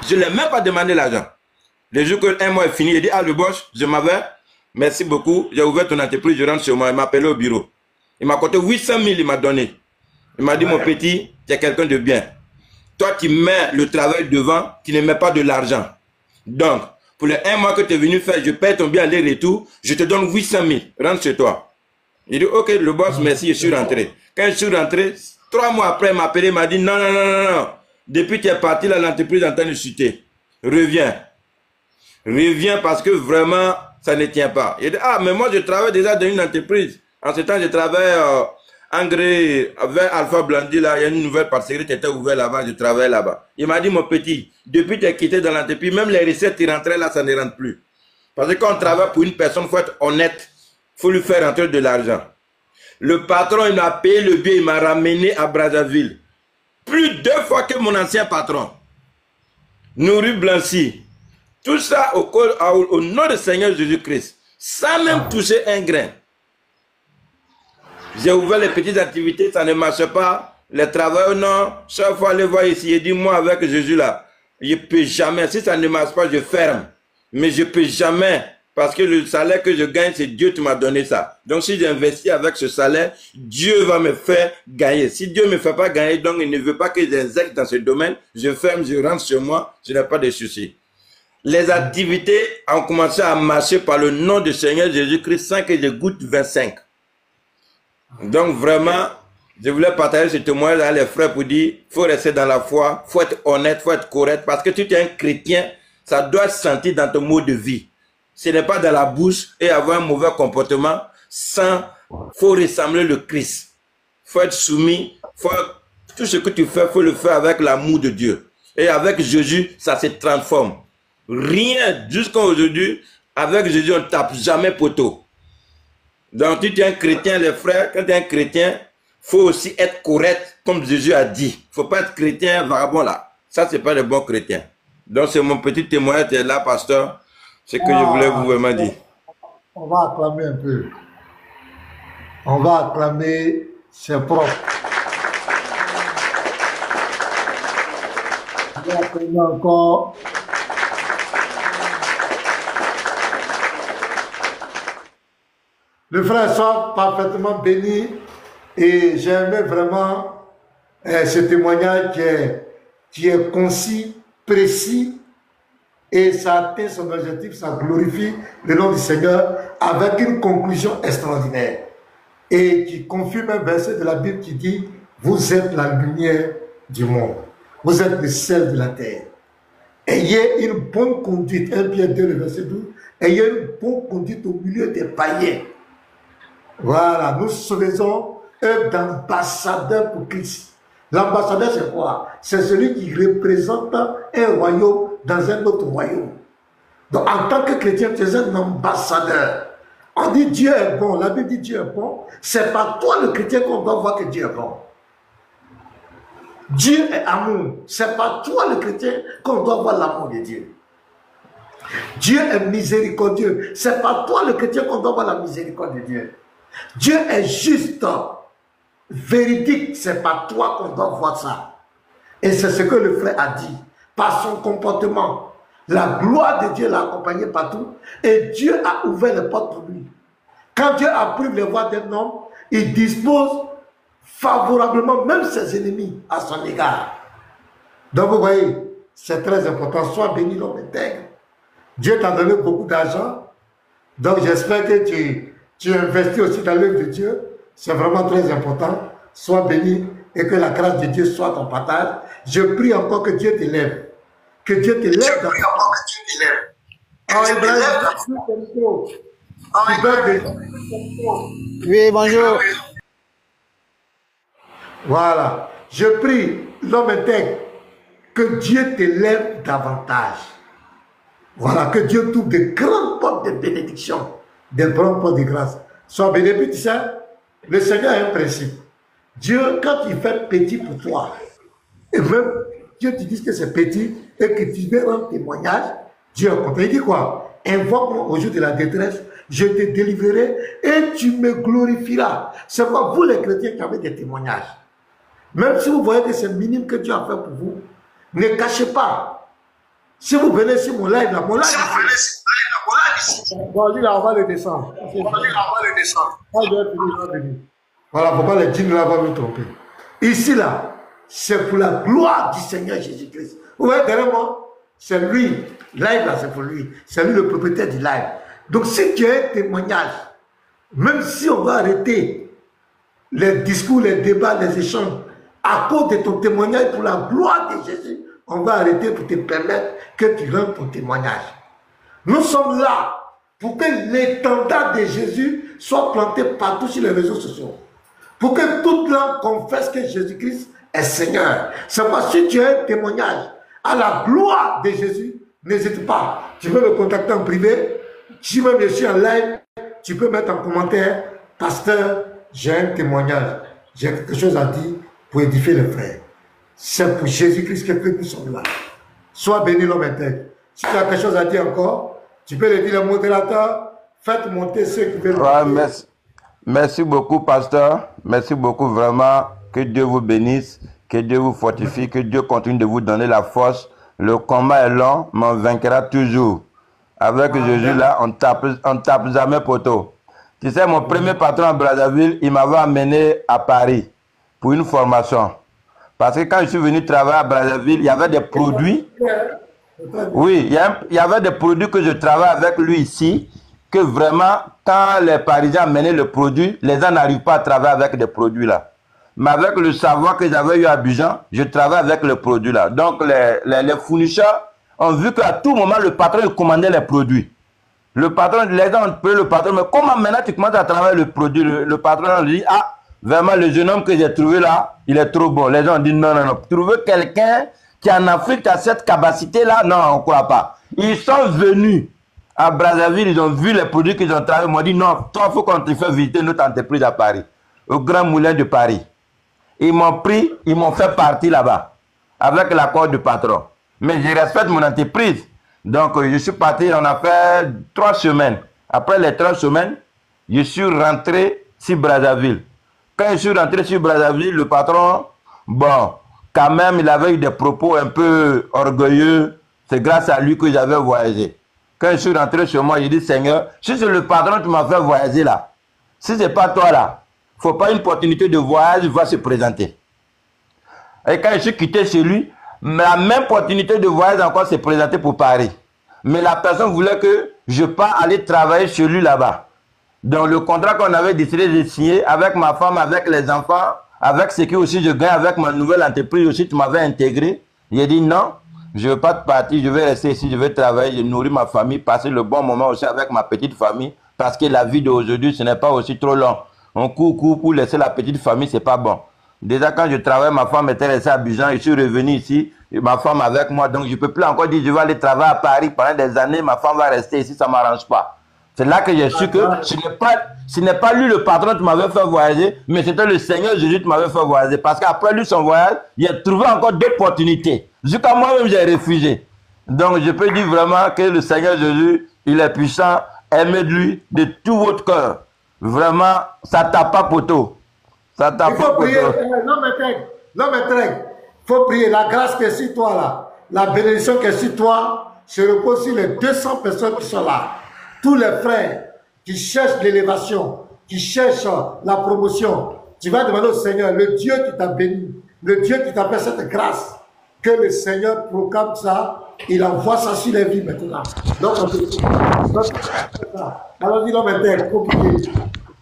Je ne l'ai même pas demandé l'argent. Le jour que 1 mois est fini, il dit, ah le boss, je m'en vais, merci beaucoup, j'ai ouvert ton entreprise, je rentre chez moi. Il m'a appelé au bureau. Il m'a coûté 800 000, il m'a donné. Il m'a dit, mon petit, tu es quelqu'un de bien. Toi qui mets le travail devant, tu ne mets pas de l'argent. Donc, pour les 1 mois que tu es venu faire, je paye ton bien aller-retour, je te donne 800 000, rentre chez toi. Il dit, ok, le boss, merci, je suis rentré. Quand je suis rentré, 3 mois après, il m'a appelé, il m'a dit, non. Depuis que tu es parti, là, l'entreprise est en train de chuter. Reviens parce que vraiment, ça ne tient pas. Il dit, ah, mais moi je travaille déjà dans une entreprise. En ce temps, je travaille en gré vers Alpha Blandi, là, il y a une nouvelle parcellerie qui était ouverte là-bas, je travaille là-bas. Il m'a dit, mon petit, depuis que tu es quitté dans l'entreprise, même les recettes qui rentraient là, ça ne rentre plus. Parce que quand on travaille pour une personne, il faut être honnête, il faut lui faire rentrer de l'argent. Le patron, il m'a payé le billet, il m'a ramené à Brazzaville. Plus 2 fois que mon ancien patron. Nourri Blancy. Tout ça au nom du Seigneur Jésus-Christ. Sans même toucher un grain. J'ai ouvert les petites activités, ça ne marche pas. Les travailleurs, non. Chaque fois, les voir ici, il dit, moi avec Jésus là, je ne peux jamais. Si ça ne marche pas, je ferme. Mais je ne peux jamais. Parce que le salaire que je gagne, c'est Dieu qui m'a donné ça. Donc si j'investis avec ce salaire, Dieu va me faire gagner. Si Dieu ne me fait pas gagner, donc il ne veut pas que j'exerce dans ce domaine, je ferme, je rentre chez moi, je n'ai pas de soucis. Les activités ont commencé à marcher par le nom du Seigneur Jésus-Christ sans que je goûte 25. Donc vraiment, je voulais partager ce témoignage à les frères pour dire, il faut rester dans la foi, il faut être honnête, il faut être correct, parce que tu es un chrétien, ça doit se sentir dans ton mode de vie. Ce n'est pas dans la bouche et avoir un mauvais comportement sans, faut ressembler le Christ. Faut être soumis, tout ce que tu fais, faut le faire avec l'amour de Dieu. Et avec Jésus, ça se transforme. Rien, jusqu'à aujourd'hui, avec Jésus, on ne tape jamais poteau. Donc, si tu es un chrétien, les frères, quand tu es un chrétien, faut aussi être correct, comme Jésus a dit. Faut pas être chrétien vagabond là. Ça, c'est pas le bon chrétien. Donc, c'est mon petit témoignage là, pasteur. C'est ce que je voulais vous vraiment dire. On va acclamer un peu. On va acclamer ses propres. On va acclamer encore. Le frère soit parfaitement béni et j'aimais vraiment ce témoignage qui est concis, précis. Et ça atteint son objectif, ça glorifie le nom du Seigneur avec une conclusion extraordinaire. Et qui confirme un verset de la Bible qui dit, vous êtes la lumière du monde. Vous êtes le sel de la terre. Ayez une bonne conduite. 1 Pierre 2, le verset 12. Ayez une bonne conduite au milieu des païens. Voilà, nous faisons œuvre d'ambassadeur pour Christ. L'ambassadeur, c'est quoi? C'est celui qui représente un royaume dans un autre royaume. Donc, en tant que chrétien, tu es un ambassadeur. On dit Dieu est bon, la Bible dit Dieu est bon. C'est par toi, le chrétien, qu'on doit voir que Dieu est bon. Dieu est amour. C'est par toi, le chrétien, qu'on doit voir l'amour de Dieu. Dieu est miséricordieux. C'est par toi, le chrétien, qu'on doit voir la miséricorde de Dieu. Dieu est juste, véridique. C'est par toi qu'on doit voir ça. Et c'est ce que le frère a dit. Par son comportement, la gloire de Dieu l'a accompagné partout et Dieu a ouvert les portes pour lui. Quand Dieu a pris les voies d'un homme, il dispose favorablement même ses ennemis à son égard. Donc vous voyez, c'est très important. Sois béni l'homme intègre. Dieu t'a donné beaucoup d'argent. Donc j'espère que tu investis aussi dans l'œuvre de Dieu. C'est vraiment très important. Sois béni et que la grâce de Dieu soit ton partage. Je prie encore que Dieu t'élève. Que Dieu t'élève. Je prie encore que Dieu t'élève. Oui, bonjour. Voilà. Je prie, l'homme intègre, que Dieu t'élève davantage. Voilà, que Dieu t'ouvre de grandes portes de bénédiction, de grandes portes de grâce. Sois béni, puis tu sais, le Seigneur a un principe. Dieu, quand il fait petit pour toi, et même Dieu te dit que c'est petit, et que tu veux un témoignage, Dieu est content. Il dit quoi? Invoque-moi au jour de la détresse, je te délivrerai et tu me glorifieras. C'est quoi, vous les chrétiens qui avez des témoignages? Même si vous voyez que c'est minime que Dieu a fait pour vous, ne cachez pas. Si vous venez sur mon live, là, mon live, bon, lui, là, on va le descendre. Voilà, pourquoi les djinns là vont nous tromper. Ici, là, c'est pour la gloire du Seigneur Jésus-Christ. Vous voyez, derrière moi, c'est lui. Live, là, c'est pour lui. C'est lui le propriétaire du live. Donc, si tu as un témoignage, même si on va arrêter les discours, les débats, les échanges, à cause de ton témoignage pour la gloire de Jésus, on va arrêter pour te permettre que tu rentres ton témoignage. Nous sommes là pour que l'étendard de Jésus soit planté partout sur les réseaux sociaux. Pour que toute langue confesse que Jésus-Christ est Seigneur. C'est pourquoi si tu as un témoignage à la gloire de Jésus, n'hésite pas. Tu peux me contacter en privé. Si même je suis en live, tu peux mettre en commentaire, pasteur, j'ai un témoignage. J'ai quelque chose à dire pour édifier les frères. C'est pour Jésus-Christ que nous sommes là. Sois béni l'homme intègre. Si tu as quelque chose à dire encore, tu peux le dire au modérateur. Faites monter ceux qui veulent. Ouais, merci beaucoup, pasteur. Merci beaucoup, vraiment. Que Dieu vous bénisse, que Dieu vous fortifie, que Dieu continue de vous donner la force. Le combat est long, mais on vaincra toujours. Avec Jésus, là, on tape jamais poteau. Tu sais, mon premier patron à Brazzaville, il m'avait amené à Paris pour une formation. Parce que quand je suis venu travailler à Brazzaville, il y avait des produits. Oui, il y avait des produits que je travaille avec lui ici, que vraiment, quand les Parisiens amenaient le produit, les gens n'arrivent pas à travailler avec des produits là. Mais avec le savoir que j'avais eu à Abidjan, je travaille avec le produit là. Donc les fournisseurs ont vu qu'à tout moment, le patron il commandait les produits. Le patron, les gens ont pris le patron, mais comment maintenant tu commences à travailler le produit? Le patron lui dit, ah, vraiment le jeune homme que j'ai trouvé là, il est trop bon. Les gens ont dit, non, non, non. Trouver quelqu'un qui en Afrique qui a cette capacité là, non, on ne croit pas. Ils sont venus à Brazzaville, ils ont vu les produits qu'ils ont travaillé, ils m'ont dit, non, toi, il faut qu'on te fasse visiter notre entreprise à Paris, au Grand Moulin de Paris. Ils m'ont pris, ils m'ont fait partir là-bas, avec l'accord du patron. Mais je respecte mon entreprise. Donc, je suis parti, on a fait 3 semaines. Après les 3 semaines, je suis rentré sur Brazzaville. Quand je suis rentré sur Brazzaville, le patron, bon, quand même, il avait eu des propos un peu orgueilleux. C'est grâce à lui que j'avais voyagé. Quand je suis rentré chez moi, j'ai dit, Seigneur, si c'est le patron qui m'a fait voyager là, si ce n'est pas toi là, il ne faut pas une opportunité de voyage va se présenter. Et quand je suis quitté chez lui, la même opportunité de voyage encore s'est présentée pour Paris. Mais la personne voulait que je parte aller travailler chez lui là-bas. Donc le contrat qu'on avait décidé de signer avec ma femme, avec les enfants, avec ce que aussi je gagne avec ma nouvelle entreprise aussi, tu m'avais intégré. J'ai dit non, je ne veux pas te partir, je vais rester ici, je vais travailler, je nourrir ma famille, passer le bon moment aussi avec ma petite famille. Parce que la vie d'aujourd'hui, ce n'est pas aussi trop long. On court pour laisser la petite famille, ce n'est pas bon. Déjà, quand je travaillais, ma femme était restée à Abidjan. Je suis revenu ici, et ma femme avec moi. Donc, je ne peux plus encore dire je vais aller travailler à Paris pendant des années. Ma femme va rester ici, ça ne m'arrange pas. C'est là que j'ai su que ce n'est pas lui le patron qui m'avait fait voyager, mais c'était le Seigneur Jésus qui m'avait fait voyager. Parce qu'après lui, son voyage, il a trouvé encore d'autres opportunités. Jusqu'à moi-même, j'ai refusé. Donc, je peux dire vraiment que le Seigneur Jésus, il est puissant. Aimez de lui de tout votre cœur. Vraiment, ça ne tape pas poteau. Ça tape il faut prier, l'homme intègre. Il faut prier la grâce qui est sur toi là. La bénédiction qui est sur toi se repose sur les 200 personnes qui sont là. Tous les frères qui cherchent l'élévation, qui cherchent la promotion. Tu vas demander au Seigneur, le Dieu qui t'a béni, le Dieu qui t'a fait cette grâce, que le Seigneur proclame ça, il envoie ça sur les vies maintenant. Donc, alors dis l'homme intègre, faut prier.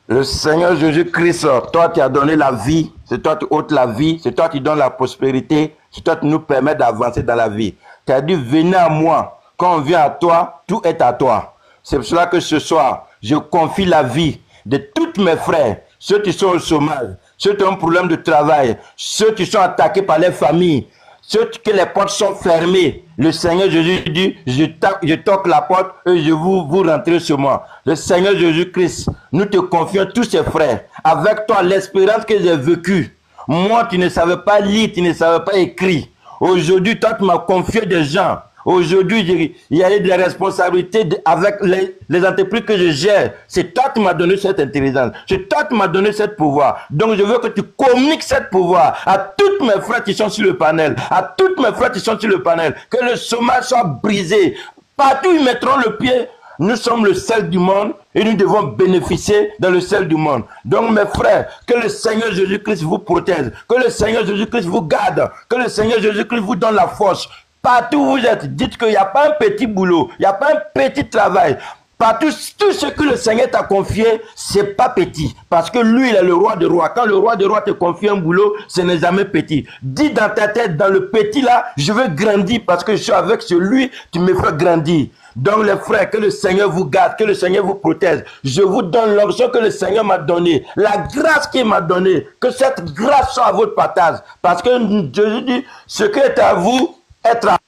Le Seigneur Jésus-Christ, toi qui as donné la vie, c'est toi qui ôtes la vie, c'est toi qui donnes la prospérité, c'est toi qui nous permet d'avancer dans la vie. Tu as dit, venez à moi, quand on vient à toi, tout est à toi. C'est pour cela que ce soir, je confie la vie de tous mes frères, ceux qui sont au chômage, ceux qui ont un problème de travail, ceux qui sont attaqués par les familles, ceux que les portes sont fermées. Le Seigneur Jésus dit, je toque la porte et je vous rentrez sur moi. Le Seigneur Jésus-Christ, nous te confions tous ces frères. Avec toi, l'espérance que j'ai vécue. Moi, tu ne savais pas lire, tu ne savais pas écrire. Aujourd'hui, toi, tu m'as confié des gens. Aujourd'hui, il y a des responsabilités avec les entreprises que je gère. C'est toi qui m'as donné cette intelligence. C'est toi qui m'as donné ce pouvoir. Donc, je veux que tu communiques ce pouvoir à tous mes frères qui sont sur le panel. À tous mes frères qui sont sur le panel. Que le chômage soit brisé. Partout où ils mettront le pied, nous sommes le sel du monde et nous devons bénéficier dans le sel du monde. Donc, mes frères, que le Seigneur Jésus-Christ vous protège. Que le Seigneur Jésus-Christ vous garde. Que le Seigneur Jésus-Christ vous donne la force. Partout où vous êtes, dites qu'il n'y a pas un petit boulot, il n'y a pas un petit travail. Partout, tout ce que le Seigneur t'a confié, c'est pas petit. Parce que lui, il est le roi des rois. Quand le roi des rois te confie un boulot, ce n'est jamais petit. Dis dans ta tête, dans le petit là, je veux grandir parce que je suis avec celui qui me fait grandir. Donc les frères, que le Seigneur vous garde, que le Seigneur vous protège. Je vous donne l'option que le Seigneur m'a donnée, la grâce qu'il m'a donnée, que cette grâce soit à votre partage. Parce que Jésus dit, ce qui est à vous, être à vous.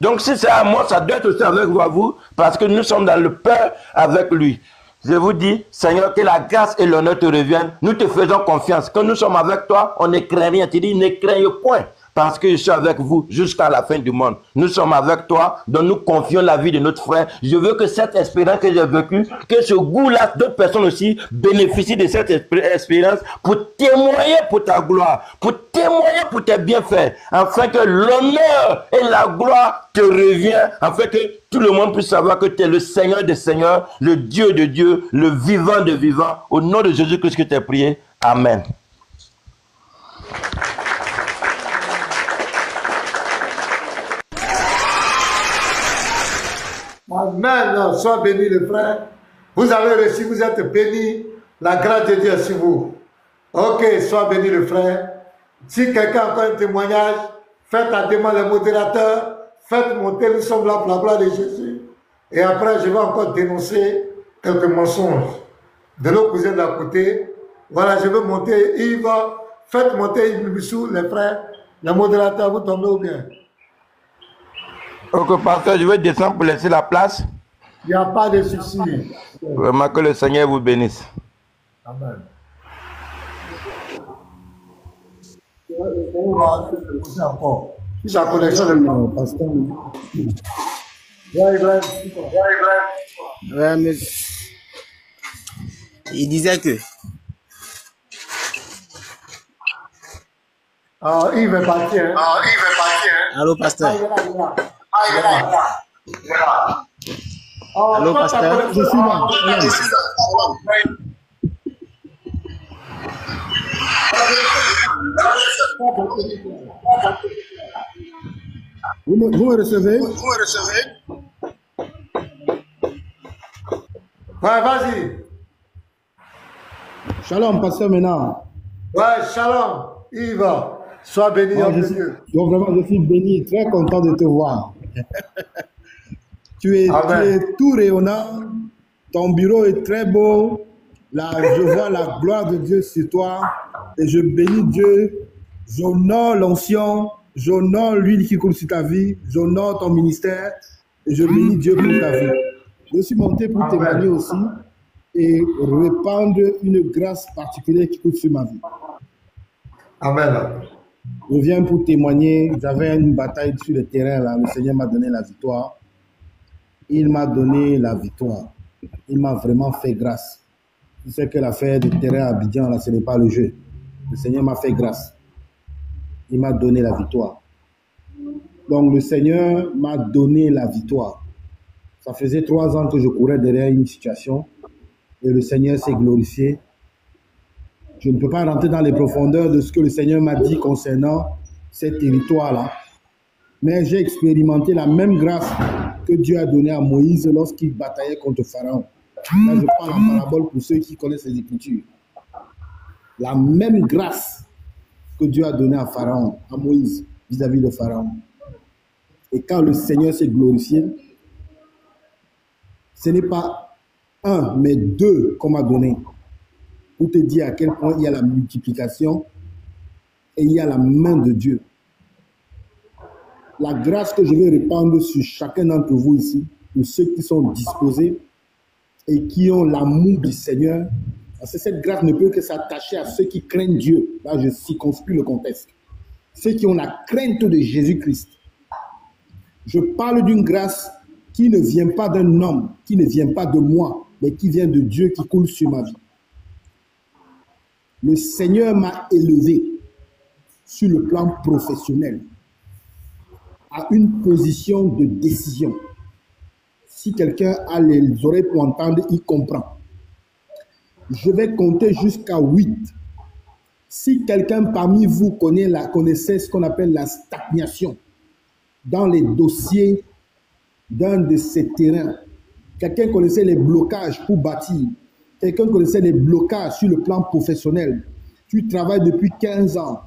Donc si c'est à moi, ça doit être aussi avec vous, parce que nous sommes dans le Père avec lui. Je vous dis, Seigneur, que la grâce et l'honneur te reviennent. Nous te faisons confiance. Quand nous sommes avec toi, on ne craint rien. Tu dis, ne craignez point. Parce que je suis avec vous jusqu'à la fin du monde. Nous sommes avec toi, donc nous confions la vie de notre frère. Je veux que cette expérience que j'ai vécue, que ce goût-là, d'autres personnes aussi bénéficient de cette expérience pour témoigner pour ta gloire, pour témoigner pour tes bienfaits, afin que l'honneur et la gloire te reviennent, afin que tout le monde puisse savoir que tu es le Seigneur des Seigneurs, le Dieu de Dieu, le vivant de vivants. Au nom de Jésus-Christ que tu as prié. Amen. Amen. Sois béni le frère. Vous avez reçu, vous êtes béni. La grâce de Dieu est sur vous. Ok, sois béni le frère. Si quelqu'un a encore un témoignage, faites à demande les modérateurs. Faites monter, nous sommes là pour la gloire de Jésus. Et après, je vais encore dénoncer quelques mensonges de nos cousins d'à côté. Voilà, je vais monter Yves. Faites monter Yves Bissou, les frères. Les modérateurs, vous tombez ou bien? Ok, pasteur, je vais descendre pour laisser la place. Il n'y a pas de souci. Vraiment que le Seigneur vous bénisse. Amen. Encore. Sa connexion de pasteur. Ouais, mais il disait que. Ah, il va partir. Allô, pasteur. Allô, pasteur. Je suis là. Vous me recevez? Ouais, vas-y. Shalom, pasteur maintenant. Ouais, shalom. Yves, sois béni en Dieu. Donc vraiment, je suis béni, très content de te voir. Tu es tout rayonnant, ton bureau est très beau, je vois la gloire de Dieu sur toi et je bénis Dieu, j'honore l'onction, j'honore l'huile qui coule sur ta vie, j'honore ton ministère et je bénis Dieu pour ta vie. Je suis monté pour témoigner aussi et répandre une grâce particulière qui coule sur ma vie. Amen. Je viens pour témoigner, j'avais une bataille sur le terrain là, le Seigneur m'a donné la victoire. Il m'a donné la victoire. Il m'a vraiment fait grâce. Tu sais que l'affaire du terrain à Abidjan, là, ce n'est pas le jeu. Le Seigneur m'a fait grâce. Il m'a donné la victoire. Donc le Seigneur m'a donné la victoire. Ça faisait 3 ans que je courais derrière une situation et le Seigneur s'est glorifié. Je ne peux pas rentrer dans les profondeurs de ce que le Seigneur m'a dit concernant ces territoires-là. Mais j'ai expérimenté la même grâce que Dieu a donnée à Moïse lorsqu'il bataillait contre Pharaon. Là, je parle en parabole pour ceux qui connaissent les Écritures. La même grâce que Dieu a donnée à Pharaon, à Moïse, vis-à-vis de Pharaon. Et quand le Seigneur s'est glorifié, ce n'est pas 1, mais 2 qu'on m'a donné. Pour te dire à quel point il y a la multiplication et il y a la main de Dieu. La grâce que je vais répandre sur chacun d'entre vous ici, pour ceux qui sont disposés et qui ont l'amour du Seigneur, parce que cette grâce ne peut que s'attacher à ceux qui craignent Dieu. Là, je circonscris le contexte. Ceux qui ont la crainte de Jésus-Christ. Je parle d'une grâce qui ne vient pas d'un homme, qui ne vient pas de moi, mais qui vient de Dieu qui coule sur ma vie. Le Seigneur m'a élevé sur le plan professionnel à une position de décision. Si quelqu'un a les oreilles pour entendre, il comprend. Je vais compter jusqu'à 8. Si quelqu'un parmi vous connaissait ce qu'on appelle la stagnation dans les dossiers d'un de ces terrains, Quelqu'un connaissait les blocages pour bâtir. Quelqu'un connaissait les blocages sur le plan professionnel. Tu travailles depuis 15 ans.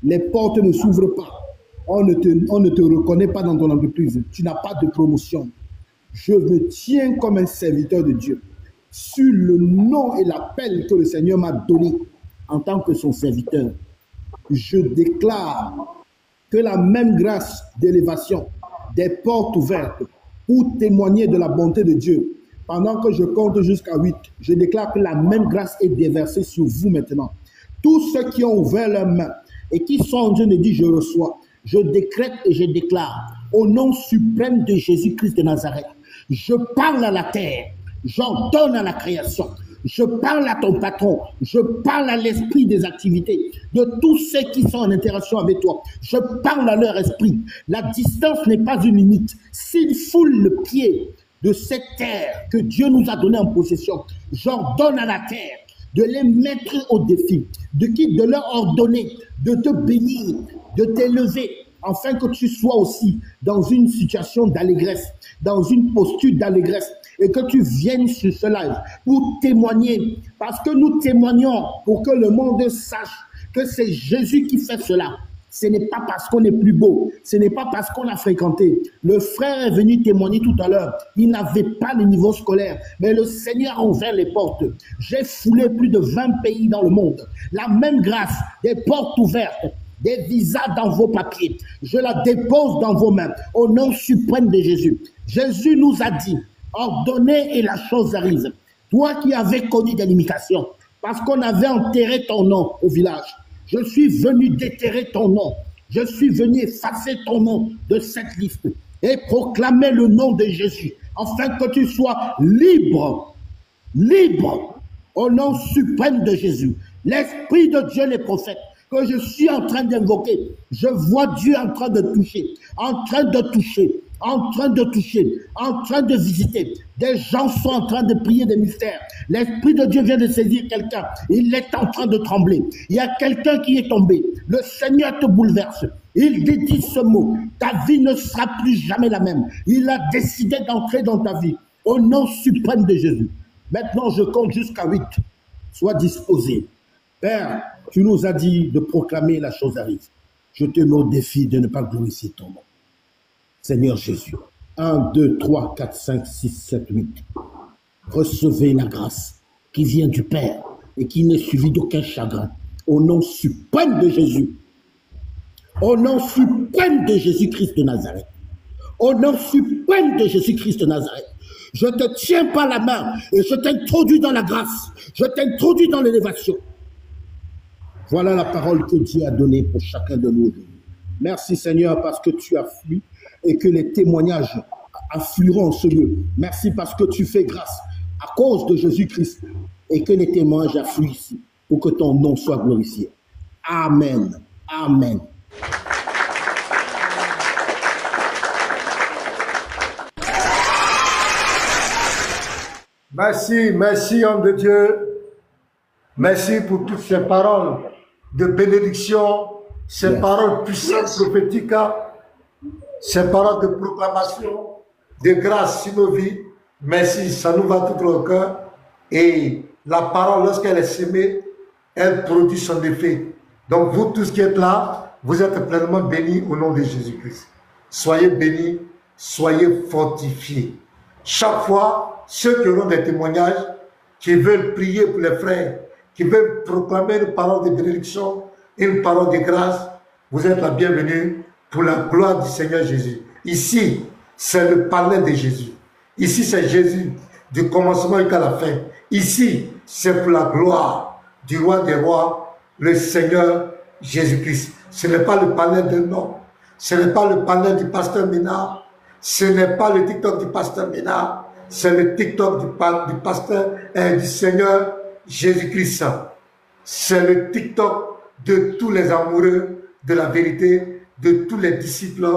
Les portes ne s'ouvrent pas. On ne te reconnaît pas dans ton entreprise. Tu n'as pas de promotion. Je me tiens comme un serviteur de Dieu sur le nom et l'appel que le Seigneur m'a donné en tant que son serviteur. Je déclare que la même grâce d'élévation, des portes ouvertes pour témoigner de la bonté de Dieu, pendant que je compte jusqu'à 8, je déclare que la même grâce est déversée sur vous maintenant. Tous ceux qui ont ouvert leurs mains et qui sont en train de dire « je reçois », je décrète et je déclare au nom suprême de Jésus-Christ de Nazareth, je parle à la terre, j'ordonne à la création, je parle à ton patron, je parle à l'esprit des activités, de tous ceux qui sont en interaction avec toi, je parle à leur esprit. La distance n'est pas une limite. S'ils foulent le pied de cette terre que Dieu nous a donnée en possession, j'ordonne à la terre de les mettre au défi, de leur ordonner de te bénir, de t'élever, afin que tu sois aussi dans une situation d'allégresse, dans une posture d'allégresse, et que tu viennes sur ce live pour témoigner, parce que nous témoignons pour que le monde sache que c'est Jésus qui fait cela. Ce n'est pas parce qu'on est plus beau, ce n'est pas parce qu'on a fréquenté. Le frère est venu témoigner tout à l'heure, il n'avait pas le niveau scolaire, mais le Seigneur a ouvert les portes. J'ai foulé plus de 20 pays dans le monde. La même grâce, des portes ouvertes, des visas dans vos papiers, je la dépose dans vos mains, au nom suprême de Jésus. Jésus nous a dit, ordonnez et la chose arrive. Toi qui avais connu des limitations, parce qu'on avait enterré ton nom au village, je suis venu déterrer ton nom. Je suis venu effacer ton nom de cette liste et proclamer le nom de Jésus, afin que tu sois libre, libre, au nom suprême de Jésus. L'Esprit de Dieu, les prophètes, que je suis en train d'invoquer, je vois Dieu en train de toucher, en train de toucher, en train de toucher, en train de visiter. Des gens sont en train de prier des mystères. L'Esprit de Dieu vient de saisir quelqu'un. Il est en train de trembler. Il y a quelqu'un qui est tombé. Le Seigneur te bouleverse. Il dit ce mot. Ta vie ne sera plus jamais la même. Il a décidé d'entrer dans ta vie. Au nom suprême de Jésus. Maintenant, je compte jusqu'à 8. Sois disposé. Père, tu nous as dit de proclamer la chose arrive. Je te mets au défi de ne pas glorifier ton nom. Seigneur Jésus. 1, 2, 3, 4, 5, 6, 7, 8. Recevez la grâce qui vient du Père et qui n'est suivie d'aucun chagrin. Au nom suprême de Jésus. Au nom suprême de Jésus-Christ de Nazareth. Au nom suprême de Jésus-Christ de Nazareth. Je te tiens par la main et je t'introduis dans la grâce. Je t'introduis dans l'élévation. Voilà la parole que Dieu a donnée pour chacun de nous aujourd'hui. Merci Seigneur parce que tu as fui et que les témoignages afflueront en ce lieu. Merci parce que tu fais grâce à cause de Jésus-Christ et que les témoignages affluent ici pour que ton nom soit glorifié. Amen. Amen. Merci, merci homme de Dieu. Merci pour toutes ces paroles de bénédiction, ces paroles puissantes prophétiques, ces paroles de proclamation, de grâce sur nos vies. Merci, ça nous va tout au cœur. Et la parole, lorsqu'elle est semée, elle produit son effet. Donc vous tous qui êtes là, vous êtes pleinement bénis au nom de Jésus-Christ. Soyez bénis, soyez fortifiés. Chaque fois, ceux qui auront des témoignages, qui veulent prier pour les frères, qui veulent proclamer une parole de bénédiction, une parole de grâce, vous êtes la bienvenue pour la gloire du Seigneur Jésus. Ici, c'est le palais de Jésus. Ici, c'est Jésus, du commencement jusqu'à la fin. Ici, c'est pour la gloire du roi des rois, le Seigneur Jésus-Christ. Ce n'est pas le palais d'un homme. Ce n'est pas le palais du pasteur Ménard. Ce n'est pas le TikTok du pasteur Ménard. C'est le TikTok du pasteur et du Seigneur Jésus-Christ. C'est le TikTok de tous les amoureux de la vérité, de tous les disciples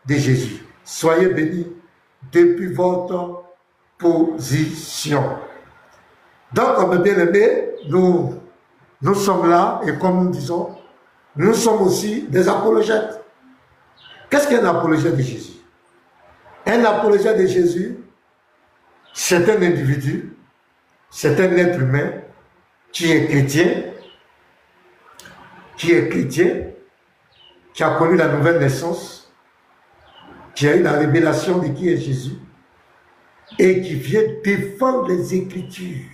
de Jésus. Soyez bénis depuis votre position. Donc, mes bien-aimés, nous sommes là et comme nous disons, nous sommes aussi des apologètes. Qu'est-ce qu'un apologète de Jésus? Un apologète de Jésus, c'est un individu, c'est un être humain qui est chrétien, qui a connu la nouvelle naissance, qui a eu la révélation de qui est Jésus et qui vient défendre les Écritures.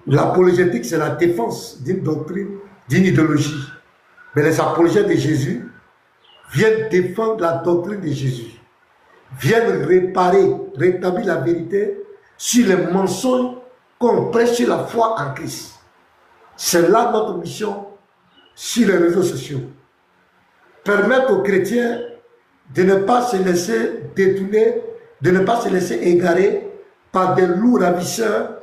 L'apologétique, c'est la défense d'une doctrine, d'une idéologie. Mais les apologètes de Jésus viennent défendre la doctrine de Jésus, viennent réparer, rétablir la vérité sur les mensonges qu'on prêche sur la foi en Christ. C'est là notre mission sur les réseaux sociaux. Permettre aux chrétiens de ne pas se laisser détourner, de ne pas se laisser égarer par des loups ravisseurs,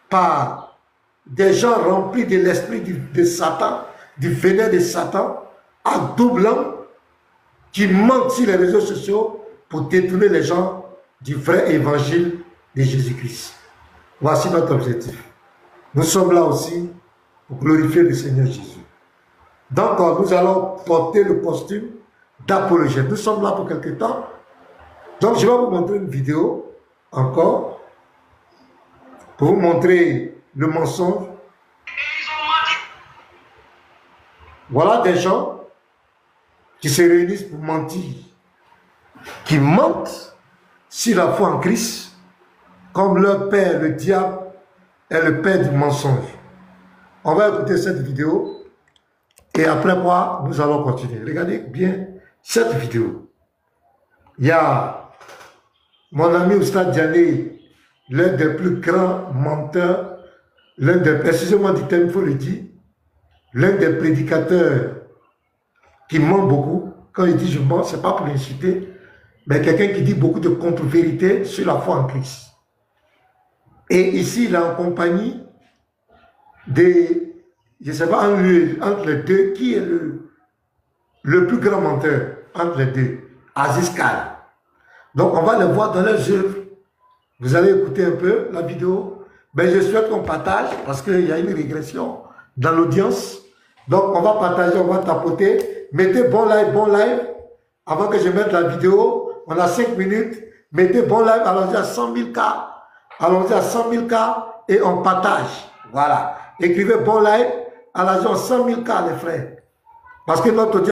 par des gens remplis de l'esprit de Satan, du venin de Satan, à double langue, qui mentent sur les réseaux sociaux pour détourner les gens du vrai évangile de Jésus-Christ. Voici notre objectif. Nous sommes là aussi pour glorifier le Seigneur Jésus. Donc, nous allons porter le costume d'apologète. Nous sommes là pour quelque temps. Donc, je vais vous montrer une vidéo encore pour vous montrer le mensonge. Voilà des gens qui se réunissent pour mentir, qui mentent sur la foi en Christ, comme leur père, le diable, est le père du mensonge. On va écouter cette vidéo et après quoi, nous allons continuer. Regardez bien cette vidéo. Il y a mon ami Oustad Diané, l'un des plus grands menteurs, l'un des, précisément du thème, il faut le dire, l'un des prédicateurs qui ment beaucoup. Quand il dit je mens, ce n'est pas pour l'insulter, mais quelqu'un qui dit beaucoup de contre-vérités sur la foi en Christ. Et ici, il est en compagnie de, je ne sais pas, entre les deux, qui est le plus grand menteur entre les deux, Aziz Kal. Donc, on va le voir dans leurs œuvres. Vous allez écouter un peu la vidéo. Mais je souhaite qu'on partage parce qu'il y a une régression dans l'audience. Donc, on va partager, on va tapoter. Mettez bon live, avant que je mette la vidéo. On a 5 minutes. Mettez bon live, allons-y à 100 000 cas. Allons-y à 100 000 cas et on partage. Voilà. Écrivez bon live, allons-y à 100 000 cas, les frères. Parce que notre audience